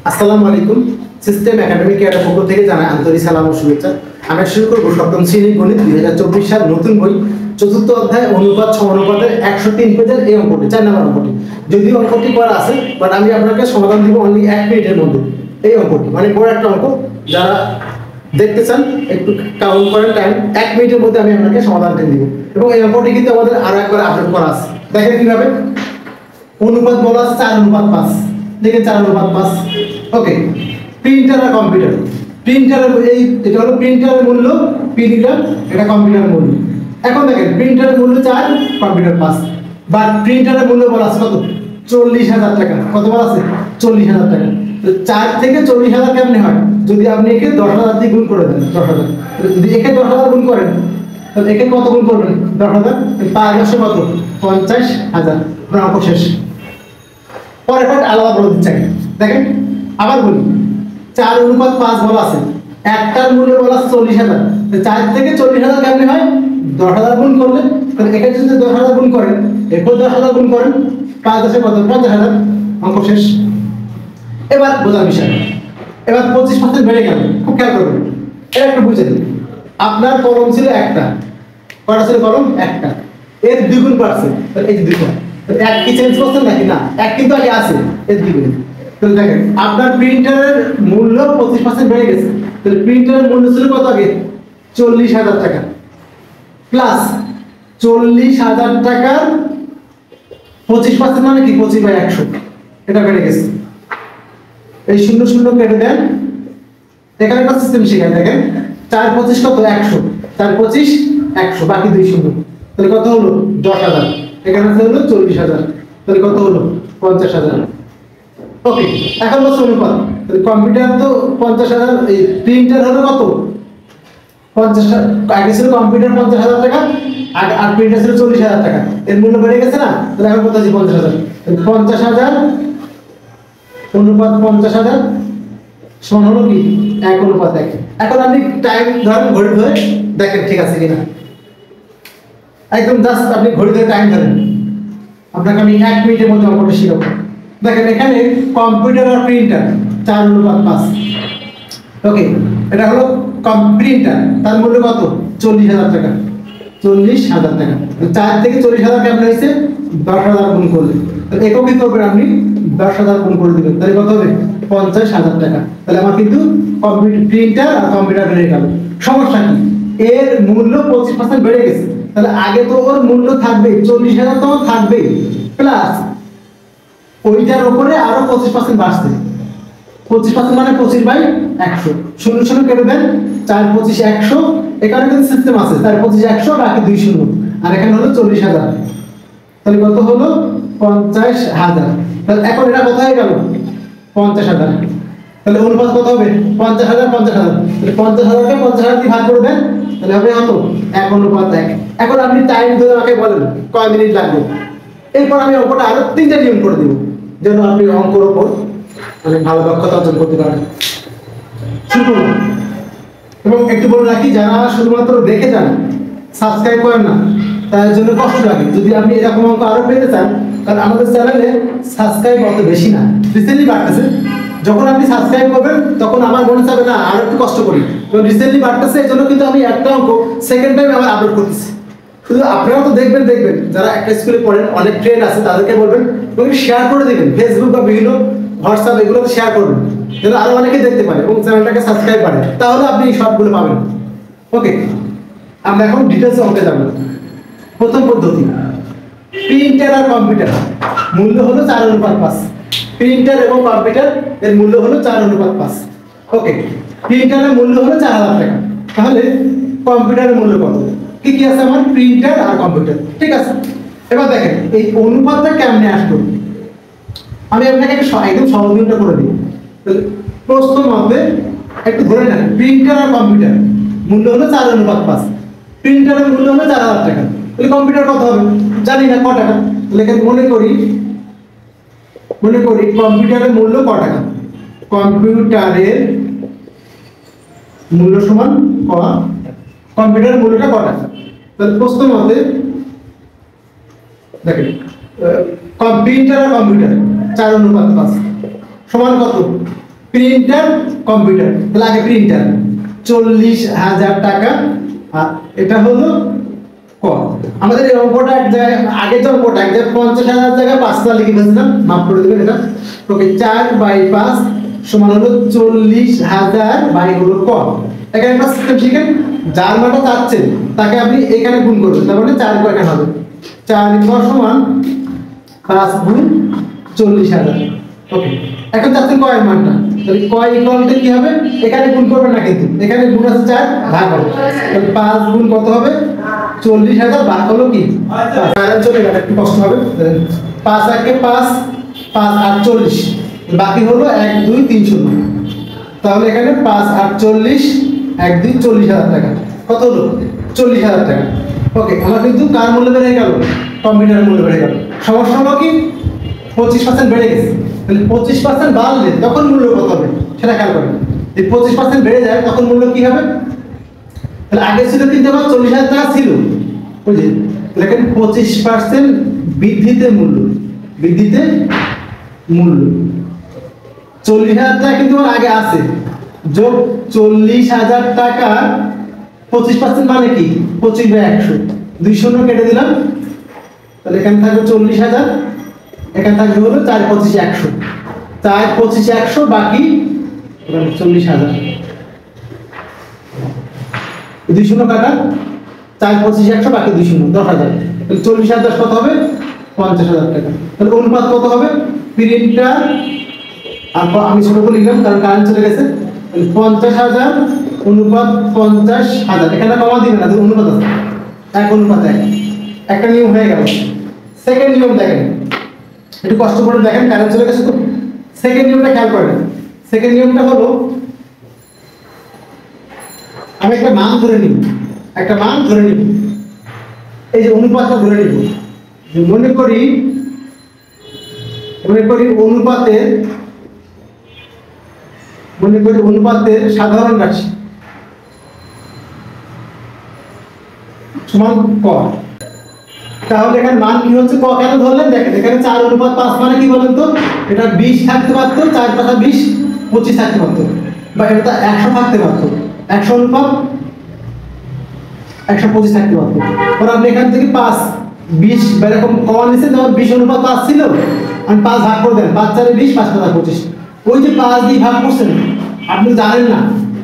আসসালামু আলাইকুম। System academic এর পক্ষ থেকে জানাই আন্তরিক সালাম ও শুভেচ্ছা। আমরা শুরু করব সপ্তম শ্রেণীর গণিত 2024 সাল নতুন বই চতুর্থ অধ্যায় অনুপাত সমানুপাতের 103 পেজের এই অঙ্কটি 4 নম্বর অঙ্কটি। যদিও অঙ্কটি করা আছে বাট আমি আপনাকে সমাধান দিব অনলি 1 মিনিটের মধ্যে। এই অঙ্কটি মানে বড় একটা অঙ্ক, যারা দেখতে চান একটু কাউন্ট করেন টাইম, 1 মিনিটের মধ্যে আমি আপনাকে সমাধানটা দিব। এবং এই অঙ্কটি কিন্তু আমাদের আরো একবার আপলোড করা আছে, দেখেন কিভাবে। অনুপাত বলা আছে 4:5, দেখেন 4:5। ওকে, প্রিন্টার আর কম্পিউটার। প্রিন্টারের এটা হলো প্রিন্টারের মূল্য, প্রিন্টার এটা কম্পিউটারের মূল্য। এখন দেখেন প্রিন্টারের মূল্য 4, কম্পিউটার 5, বাট প্রিন্টারের মূল্য বলা আছে কত? 40,000 টাকা। কত বলা আছে? 40,000 টাকা। তো 4 থেকে 40,000 কেমনে হয়? যদি আপনি একে 10,000 দিয়ে গুণ করে দেন, 10,000। যদি একে 10,000 গুণ করেন তাহলে একে কত গুণ করবেন? 10,000। 5 আসে কত? 50,000। অঙ্ক শেষ। পরের পার্ট আলাদা বলে দিচ্ছি। দেখেন আবার বলি, 4:5 বলা আছে, একটার মূল্য বলা আছে 40,000। 4 থেকে 40,000 কেমনে হয়? 10,000 গুণ করলে, তাহলে এখানে যদি 10,000 গুণ করেন, এরপর 10,000 গুণ করেন, 5 আসে কত? 50,000। অঙ্ক শেষ। এবার বোঝার বিষয়, এবার 25% বেড়ে গেল। খুব খেয়াল করবেন, এটা একটু বুঝে দিন। আপনার কলম ছিল একটা, কয়টা ছিল কলম? একটা। এর দ্বিগুণ বাড়ছে, তাহলে এই যে দ্বিগুণ, এক কি চেঞ্জ করছেন নাকি? না, এক কিন্তু আগে আছে, এর দ্বিগুণ। তাহলে দেখেন আপনার প্রিন্টারের মূল্য 25% বেড়ে গেছে। তাহলে প্রিন্টারের মূল্য ছিল কত আগে? 40,000 টাকা, প্লাস 40,000 টাকার 25% মানে কি? 25/100, এটা বেড়ে গেছে। এই 0 কেটে দেন, এখানে একটা সিস্টেম শিখায়। দেখেন 4×25 কত? 100। 4×25 100, বাকি 2 শূন্য। তাহলে কত হলো? 10,000। এখানে হলো 40,000, তাহলে কত হলো? 50,000। ওকে, এখন বলছে অনুপাত। তাহলে কম্পিউটার তো 50,000, এই প্রিন্টার হলো কত? 50,000। আগে ছিল কম্পিউটার 50,000 টাকা, আর প্রিন্টার ছিল 40,000 টাকা। এর মূল্য বেড়ে গেছে না? তাহলে এখন কত আছে? 50,000। 50,000 অনুপাত 50,000 সমান হলো কি? 1:1। এখন আপনি টাইম ধরেন, ঘড়ি ধরে দেখেন ঠিক আছে কিনা। একদম জাস্ট আপনি ঘড়ি ধরে টাইম ধরেন, আপনাকে আমি 1 মিনিটের মধ্যে অঙ্কটা শিখাবো। দেখেন এখানে কম্পিউটার আর প্রিন্টার 4:5। ওকে, এটা হলো প্রিন্টার, তার মূল্য কত? 40,000 টাকা। 40,000 টাকা। 4 থেকে 40,000 কেমন হয়েছে? 10,000 গুণ করলে, তাহলে একক কি করবেন আপনি? 10,000 গুণ করে দিবেন, তাহলে কত হবে? 50,000 টাকা। তাহলে আমার কিন্তু প্রিন্টার আর কম্পিউটার বেড়ে গেল। সমস্যা কি? এর মূল্য 25% বেড়ে গেছে। তাহলে আগে তো ওর মূল্য থাকবে 40,000, তো থাকবে, প্লাস ওইটার উপরে আরো 25% বাড়ছে। 25% মানে 25/100। 0 কেটে দেন, 4×25 100। এখানে কিন্তু সিস্টেম আছে, 4×25 100, বাকি 2 শূন্য। আর এখানে হলো 40,000, তাহলে কত হলো? 50,000। তাহলে এখন এটা কত হয়ে গেল? 50,000। তাহলে অনুপাত কত হবে? 50,000 50,000। তাহলে 50,000কে 50,000 দিয়ে ভাগ করে দেন, তাহলে হবে কত? 1:1। এখন আপনি টাইম ধরে আমাকে বলেন কয় মিনিট লাগবে। এরপর আমি অঙ্কটা আরো 3টা নিয়ম করে দিব, যেন আপনি অঙ্কের উপর মানে ভালো দক্ষতা অর্জন করতে পারেন। শুরু করুন। এবং একটু বলে রাখি, যারা শুধুমাত্র দেখে যান, সাবস্ক্রাইব করেন না, তার জন্য কষ্ট লাগে। যদি আপনি এরকম অঙ্ক আরো পেতে চান, কারণ আমাদের চ্যানেলে সাবস্ক্রাইব অত বেশি না, রিসেন্টলি বাড়তেছে। যখন আপনি সাবস্ক্রাইব করবেন তখন আমার মনে চাবে না আরো একটু কষ্ট করি, কারণ রিসেন্টলি বাড়তেছে। এই জন্য কিন্তু আমি একটা অঙ্ক সেকেন্ড টাইম আবার আপলোড করতেছি। শুধু আপনারা তো দেখবেন, যারা একটা স্কুলে পড়েন, অনেক ফ্রেন্ড আছে, তাদেরকে বলবেন এবং শেয়ার করে দিবেন, ফেসবুক বা বিভিন্ন হোয়াটসঅ্যাপ এগুলোতে শেয়ার করবেন, যেন আরো অনেকে দেখতে পারে এবং চ্যানেলটাকে সাবস্ক্রাইব করে, তাহলে আপনি এই সবগুলো পাবেন। ওকে, আমরা এখন ডিটেইলস অঙ্কে যাব। প্রথম পদ্ধতি, প্রিন্টার আর কম্পিউটার মূল্য হলো 4:5। প্রিন্টার এবং কম্পিউটার এর মূল্য হলো 4:5। ওকে, প্রিন্টারের মূল্য হলো 4,000 টাকা। তাহলে কম্পিউটারের মূল্য কত? কি কি আছে আমার? প্রিন্টার আর কম্পিউটার, ঠিক আছে। এবার দেখেন এই অনুপাতটা কেমনে আসলো, আমি আপনাকে একদম সহজ নিয়মটা করে দিই। প্রশ্ন মতে একটু ধরে নেন, প্রিন্টার আর কম্পিউটার মূল্য হলো 4:5। প্রিন্টারের মূল্য হলো 4,000 টাকা। তাহলে কম্পিউটার কত হবে? জানি না, ক টাকা। তাহলে মনে করি কম্পিউটারের মূল্য ক টাকা। কম্পিউটারের মূল্য সমান ক, কম্পিউটারের মূল্যটা ক টাকা। তাহলে প্রশ্ন মতে দেখেন প্রিন্টার আর কম্পিউটার 4:5 সমান কত? প্রিন্টার কম্পিউটার, তাহলে আগে প্রিন্টার 40,000 টাকা, আর এটা হলো ক। আমাদের এই অঙ্কটা এক জায়গায় আগে যে অঙ্কটা এক জায়গায় 50,000 জায়গায় 5,000 লিখে ফেলছিলাম, মাফ করে দেবেন এটা। ওকে, 4/5 সমান হলো 40,000 বাই হলো ক। এখানে একটা সিস্টেম শিখেন, যার মানটা চাচ্ছেন তাকে আপনি এখানে গুণ করবেন, তার মানে 4 ক এখানে হবে, 4 ক সমান 5 গুণ 40,000। ওকে, এখন চাচ্ছেন ক এর মানটা, তাহলে ক ইকুয়ালটা কি হবে, এখানে গুণ করবেন না, কিন্তু এখানে গুণ আছে 4 ভাগ হবে, তাহলে 5 গুণ কত হবে 40,000 ভাগ হলো কি 5, চলে গেল, একটু কষ্ট হবে। 5 একে 5, 5 8 40, বাকি হলো 1 2 3 0, তাহলে এখানে 5 8 40 1 2 40,000 টাকা, কত হলো 40,000 টাকা। ওকে, আমার কিন্তু কার মূল্য বেড়ে গেল, কম্পিউটারের মূল্য বেড়ে গেল। সমস্যা হলো কি 25% বেড়ে গেছে, তাহলে 25% বাড়লে তখন মূল্য কত হবে সেটা খেয়াল করেন। এই 25% বেড়ে যায় তখন মূল্য কি হবে, তাহলে আগে ছিল কিন্তু আমার 40,000 টাকা ছিল, বুঝলি, দেখেন 25% বৃদ্ধিতে মূল্য, বৃদ্ধিতে মূল্য 40,000 টাকা কিন্তু আমার আগে আছে, যোগ 40,000 টাকা 25% মানে কি 25/100, 2 শূন্য কেটে দিলাম, তাহলে এখানে থাকবে 40,000, এখানে থাকবে হলো 4 25 100, 4 25 100 বাকি 40,000, 2 শূন্য কাটা, 4 25 100 বাকি 2 শূন্য 10,000, তাহলে 40,000 কত হবে 50,000 টাকা। তাহলে অনুপাত কত হবে, প্রিন্টার আর আমি ছোট করে লিখলাম কারণ কারেন্ট চলে গেছে, 50,000 অনুপাত 50,000, এখানে কমা দিবেন না, অনুপাত আছে 1 অনুপাত 1, একটা নিয়ম হয়ে গেল। সেকেন্ড নিয়ম দেখেন, একটু কষ্ট করে দেখেন, কারেন্ট চলে গেছে তো। সেকেন্ড নিয়মটা খেয়াল করেন, সেকেন্ড নিয়মটা হলো আমি একটা মান ধরে নিব, একটা মান ধরে নিব, এই যে অনুপাতটা ধরে নিব, যে মনে করি অনুপাতের সাধারণ রাশি সমান ক। তাহলে এখানে মান কি হচ্ছে, ক কেন ধরলেন, দেখেন এখানে 4 অনুপাত 5 মানে কি বলেন তো, এটা 20 থাকতে পারতো, 4 পাতা 20 25 থাকতে পারতো, বা এটা 100 থাকতে পারতো, 100 অনুপাত 125 থাকতে পারতো। আর আপনি এখান থেকে 5 20 এরকম কমন নিছেন, যেমন 20 অনুপাত 5 ছিল, আমি 5 ভাগ করে দেন, 5 4 20, 5 পাতা 25, ওই যে 5 দিয়ে ভাগ করছেন আপনি জানেন না,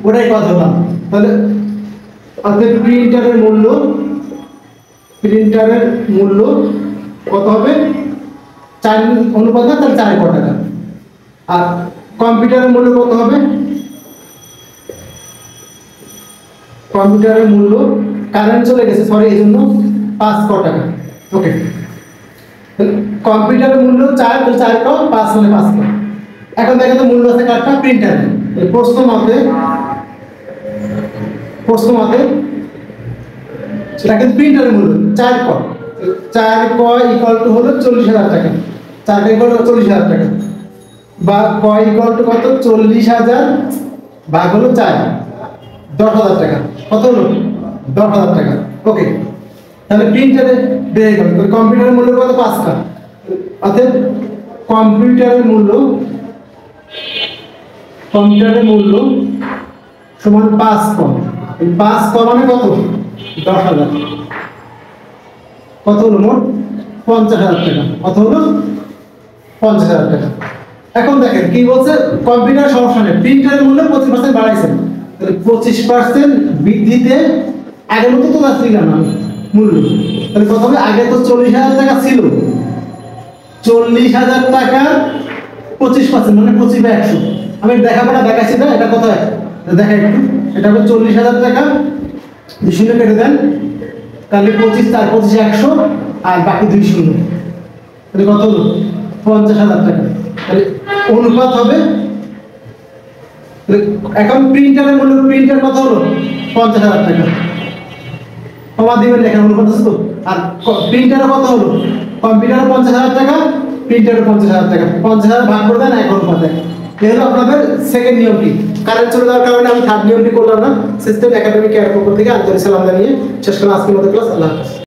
ওটাই কথা বললাম। তাহলে অর্থাৎ প্রিন্টারের মূল্য কত হবে 4 অনুপাত, তাহলে 4 ক টাকা। আর কম্পিউটারের মূল্য কত হবে, কম্পিউটারের মূল্য কারেন্ট চলে গেছে সরি এই জন্য 5 ক টাকা। ওকে, কম্পিউটারের মূল্য 4, তো 4 ক 5 মানে 5 ক। এখন দেখেন তো মূল্য আছে কারটা প্রিন্টারে, প্রশ্ন মতে সেটা কিন্তু প্রিন্টারের মূল্য 4 ক, 4 ক ইকুয়াল টু হলো 40,000 টাকা, 4 ক ইকুয়াল টু 40,000 টাকা, বা ক ইকুয়াল টু কত 40,000 ভাগ হলো 4, 10,000 টাকা, কত হলো 10,000 টাকা। ওকে, তাহলে প্রিন্টারে বেড়ে গেল, কম্পিউটারের মূল্য কত 5 ক, অর্থাৎ কম্পিউটারের মূল্য সমান 5 ক, 5 ক মানে কত 10,000, কত হলো মোট 50,000 টাকা, কত হলো 50,000 টাকা। এখন দেখেন কি বলছে, কম্পিউটার সমস্যা নেই, প্রিন্টারের মূল্য 25% বাড়াইছেন, তাহলে 25% বৃদ্ধিতে আগের মতো তো যাচ্ছিল না মূল্য, তাহলে কত হবে, আগে তো 40,000 টাকা ছিল, 40,000 টাকা 25% মানে 25/100, আমি দেখাবো দেখাচ্ছি না, এটা কোথায় দেখা একটু, এটা হবে 40,000 টাকা, 2 শূন্য কেটে দেন, তাহলে 25 4 25 100 আর বাকি 2 শূন্য, তাহলে কত হলো 50,000 টাকা। তাহলে অনুপাত হবে, এখন প্রিন্টারের মূল্য, প্রিন্টার কত হলো 50,000 টাকা, কমা দিবেন এখানে অনুপাত আছে তো। আর প্রিন্টারে কত হলো, কম্পিউটারে 50,000 টাকা, প্রিন্টারে 50,000 টাকা, 50,000 ভাগ করে দেন 1 অনুপাত 1। এই হলো আপনাদের সেকেন্ড নিয়মটি। কারেন্ট চলে যাওয়ার কারণে আমি থার্ড নিয়মটি করলাম না। সিস্টেম একাডেমিক কেয়ার পক্ষ থেকে আন্তরিক সালাম জানিয়ে শেষ করলাম আজকের মতো ক্লাস। আল্লাহ হাফেজ।